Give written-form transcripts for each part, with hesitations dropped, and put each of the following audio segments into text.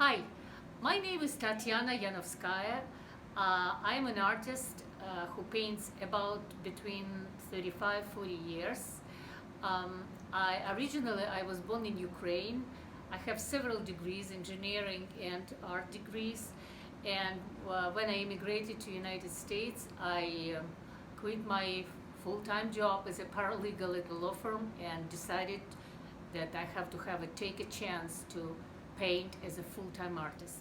Hi, my name is Tatiana Yanovskaya. I'm an artist who paints about between 35, 40 years. I was born in Ukraine. I have several degrees, engineering and art degrees. And when I immigrated to United States, I quit my full-time job as a paralegal at a law firm and decided that I have to take a chance to paint as a full-time artist.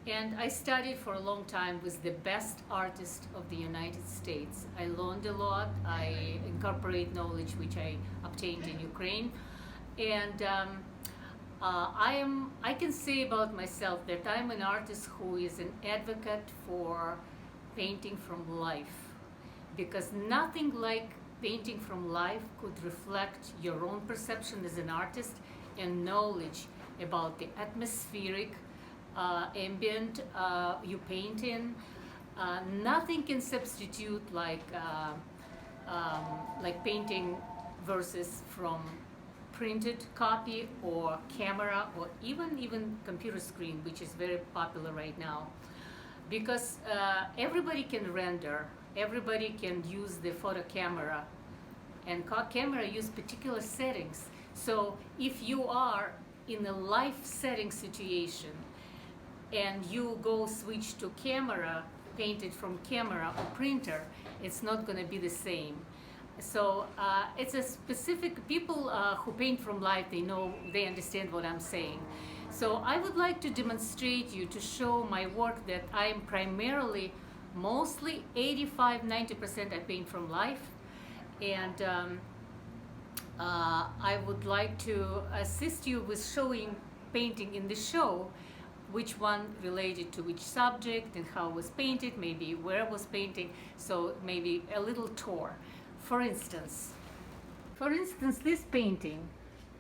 And I studied for a long time with the best artists of the United States. I learned a lot. I incorporate knowledge which I obtained in Ukraine. And I can say about myself that I'm an artist who is an advocate for painting from life, because nothing like painting from life could reflect your own perception as an artist and knowledge about the atmospheric ambient you paint in. Nothing can substitute painting versus from printed copy or camera or even computer screen, which is very popular right now, because everybody can render, everybody can use the photo camera, and camera use particular settings. So if you are in a life setting situation and you go switch to camera, painted from camera or printer, it's not going to be the same. So it's a specific people who paint from life, they understand what I'm saying. So I would like to demonstrate you to show my work that I'm primarily, mostly 85-90% I paint from life. And I would like to assist you with showing painting in the show, which one related to which subject and how it was painted, maybe where I was painting, so maybe a little tour. For instance, this painting,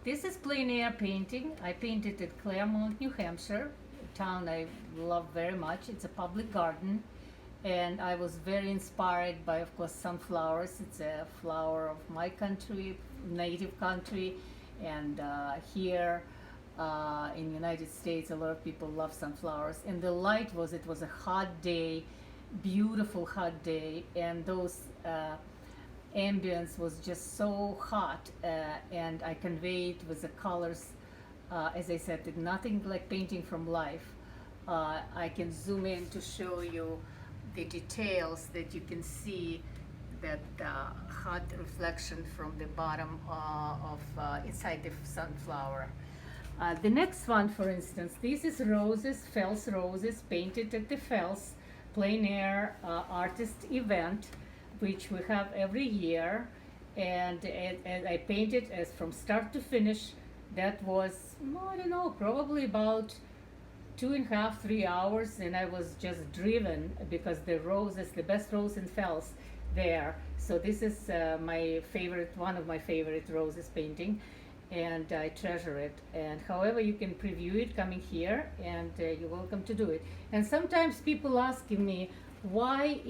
this is plein air painting. I painted at Claremont, New Hampshire, a town I love very much. It's a public garden. And I was very inspired by, of course, sunflowers. It's a flower of my country, native country. And here in the United States, a lot of people love sunflowers. And the light it was a hot day, beautiful hot day. And those ambience was just so hot. And I conveyed with the colors, as I said, nothing like painting from life. I can zoom in to show you the details that you can see, that hot reflection from the bottom of inside the sunflower. The next one, for instance, this is roses, Fels roses, painted at the Fels plein air artist event, which we have every year. And I painted as from start to finish. That was, I don't know, probably about 2.5, 3 hours, and I was just driven because the roses, the best rose in Fels there. So this is my favorite, one of my favorite roses painting, and I treasure it. And however, you can preview it coming here, and you're welcome to do it. And sometimes people asking me, why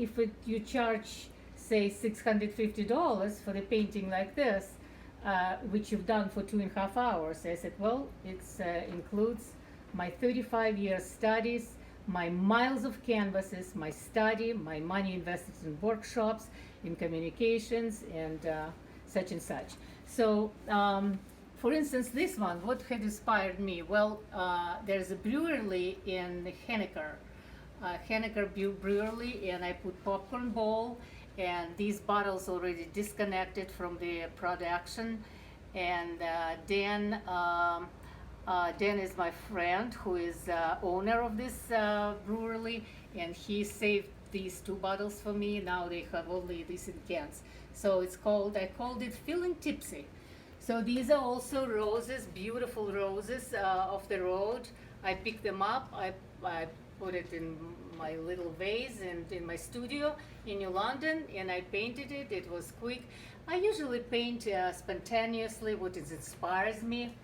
you charge, say, $650 for the painting like this, which you've done for 2.5 hours? I said, well, it's includes my 35-year studies, my miles of canvases, my study, my money invested in workshops, in communications, and such and such. So, for instance, this one, what had inspired me? Well, there's a brewery in Henniker, Brewery, and I put popcorn bowl, and these bottles already disconnected from the production. And Dan is my friend who is owner of this brewery, and he saved these 2 bottles for me. Now they have only these in cans. So I called it Feeling Tipsy. So these are also roses, beautiful roses off the road. I picked them up, I put it in my little vase and in my studio in New London, and I painted it. It was quick. I usually paint spontaneously what inspires me.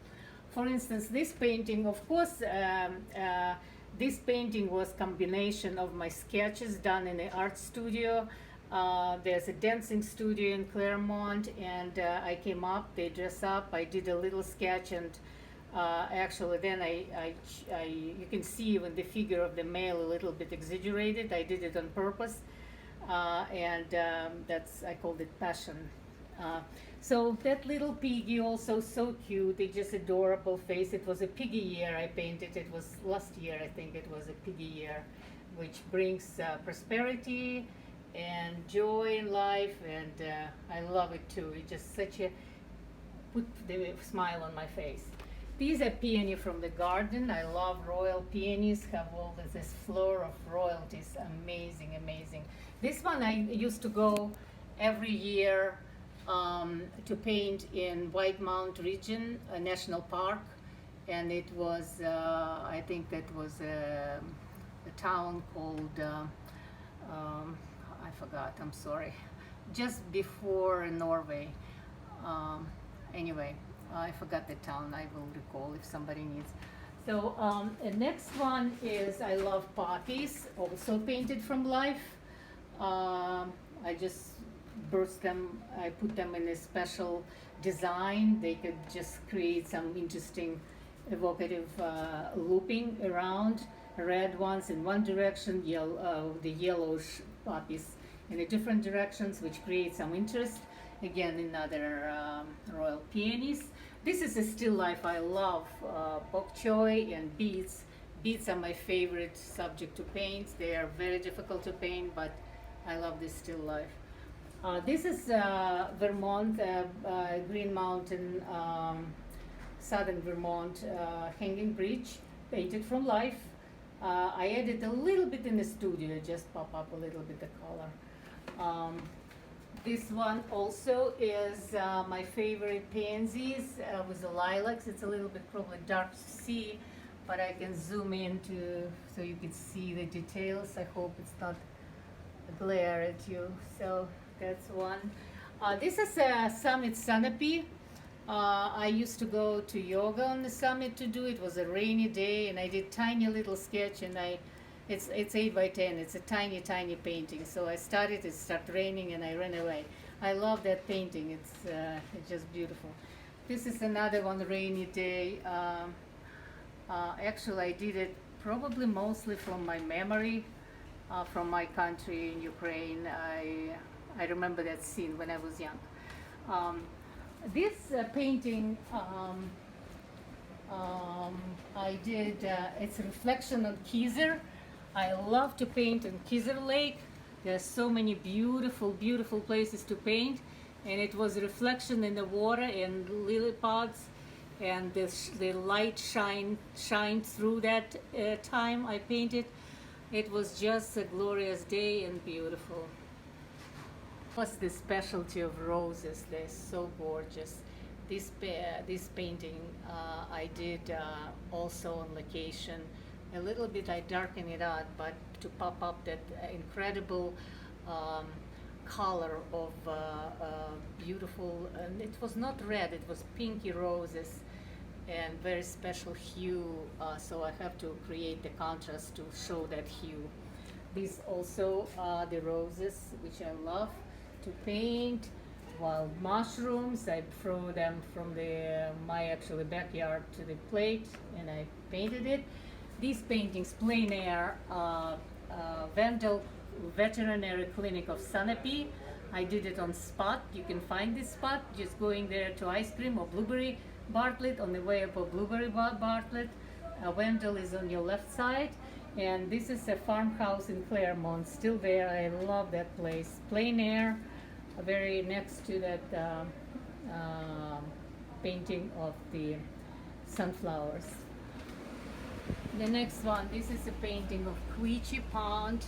For instance, this painting, of course, this painting was combination of my sketches done in the art studio. There's a dancing studio in Claremont, and I came up, they dress up, I did a little sketch, and Actually, then you can see when the figure of the male a little bit exaggerated. I did it on purpose, and that's I called it passion. Uh, so that little piggy also so cute. It just adorable face. It was a piggy year I painted. It was last year I think it was a piggy year, which brings prosperity and joy in life, and I love it too. It's just such a put the smile on my face. These are peony from the garden. I love royal peonies. Have all this floor of royalties. Amazing, amazing. This one I used to go every year to paint in White Mount region, a national park, and it was I think that was a town called I forgot. I'm sorry. Just before Norway. Anyway, I forgot the town. I will recall if somebody needs. So the next one is I love poppies, also painted from life. I just burst them. I put them in a special design. They could just create some interesting, evocative looping around. Red ones in one direction, the yellowish poppies in the different directions, which create some interest. Again, another royal peonies. This is a still life I love. Bok choy and beets. Beets are my favorite subject to paint. They are very difficult to paint, but I love this still life. This is Vermont, Green Mountain, southern Vermont hanging bridge, painted from life. I added a little bit in the studio, just pop up a little bit of color. This one also is my favorite pansies with the lilacs. It's a little bit probably dark to see, but I can zoom into so you can see the details. I hope it's not a glare at you. So that's one. This is a summit Sunapee. I used to go to yoga on the summit to do it. It was a rainy day, and I did tiny little sketch, and it's 8 by 10. It's a tiny painting. So I started. It started raining, and I ran away. I love that painting. It's just beautiful. This is another one, rainy day. Actually, I did it probably mostly from my memory, from my country in Ukraine. I remember that scene when I was young. This painting I did, it's a reflection on Kizer. I love to paint on Kizer Lake. There's so many beautiful places to paint, and it was a reflection in the water and lily pods, and the light shined through that time I painted. It was just a glorious day and beautiful. Plus the specialty of roses, they're so gorgeous. This painting I did also on location. A little bit I darken it out, but to pop up that incredible color of beautiful, and it was not red, it was pinky roses and very special hue, so I have to create the contrast to show that hue. These also are the roses, which I love to paint. Wild mushrooms, I throw them from my actually backyard to the plate, and I painted it. These paintings, plein air, Vandal Veterinary Clinic of Sunapee. I did it on spot. You can find this spot just going there to ice cream or blueberry Bartlett, on the way up of blueberry Bartlett. Wendell is on your left side, and this is a farmhouse in Claremont, still there. I love that place. Plein air, very next to that painting of the sunflowers. The next one, this is a painting of Queechy Pond,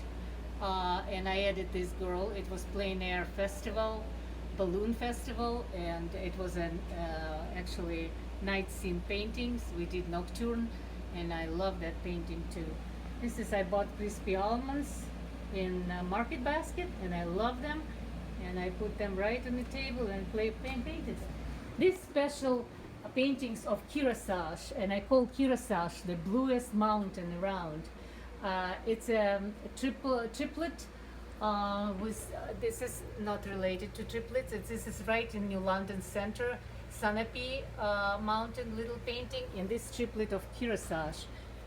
and I added this girl. It was plein air festival, balloon festival, and it was an actually night scene paintings. We did nocturne, and I love that painting too. This is, I bought crispy almonds in Market Basket, and I love them, and I put them right on the table and painted them. This special paintings of Kearsarge, and I call Kearsarge the bluest mountain around. It's a triplet with this is not related to triplets. This is right in New London Center, Sanape Mountain little painting in this triplet of Kearsarge.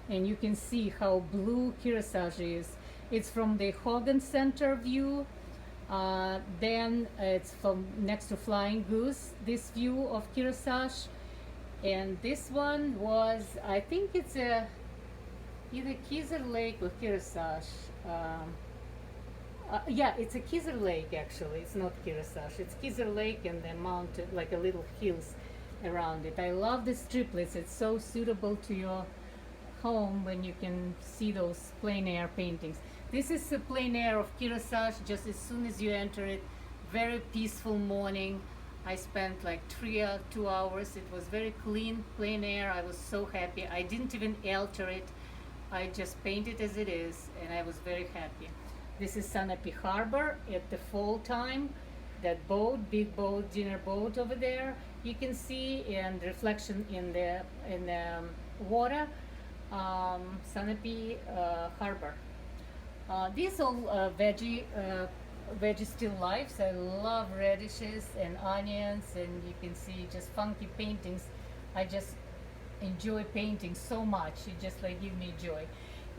And you can see how blue Kearsarge is. It's from the Hogan Center view. Then it's from next to Flying Goose, this view of Kearsarge. And this one was, I think it's either Keezer Lake or Kearsarge. Yeah, it's a Keezer Lake actually. It's not Kearsarge. It's Keezer Lake and the mountain, like a little hills around it. I love these triplets. It's so suitable to your home when you can see those plein air paintings. This is a plein air of Kearsarge just as soon as you enter it. Very peaceful morning. I spent like 2 hours. It was very clean, plein air. I was so happy. I didn't even alter it. I just painted as it is, and I was very happy. This is Sanape Harbor at the fall time. That boat, big boat, dinner boat over there, you can see, and reflection in the water. Sanape Harbor. These all veggie still lifes. I love radishes and onions, and you can see just funky paintings. I just enjoy painting so much. It just like give me joy.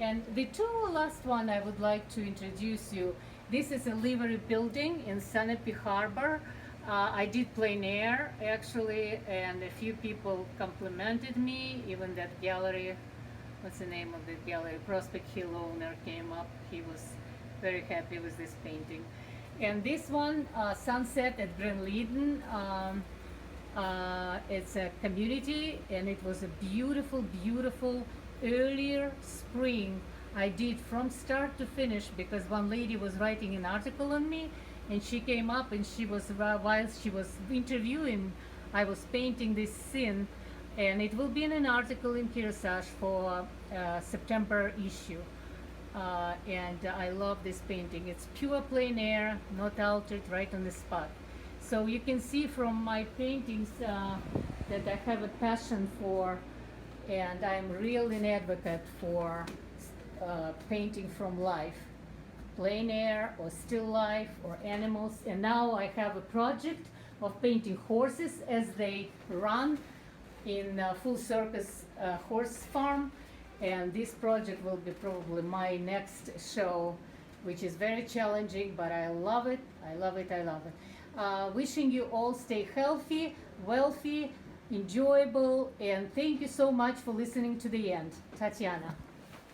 And the two last one I would like to introduce you. This is a livery building in Sanape Harbor. I did plein air actually, and a few people complimented me. Even that gallery, what's the name of the gallery? Prospect Hill owner came up. He was very happy with this painting. And this one, Sunset at Grenleden. It's a community, and it was a beautiful, beautiful earlier spring. I did from start to finish because one lady was writing an article on me, and she came up and she was, while she was interviewing, I was painting this scene, and it will be in an article in Kearsarge for September issue. And I love this painting. It's pure plein air, not altered, right on the spot. So you can see from my paintings that I have a passion for, and I'm really an advocate for painting from life, plein air or still life or animals. And now I have a project of painting horses as they run in Full Circus Horse Farm. And this project will be probably my next show, which is very challenging, but I love it. I love it. I love it. Wishing you all stay healthy, wealthy, enjoyable, and thank you so much for listening to the end. Tatiana.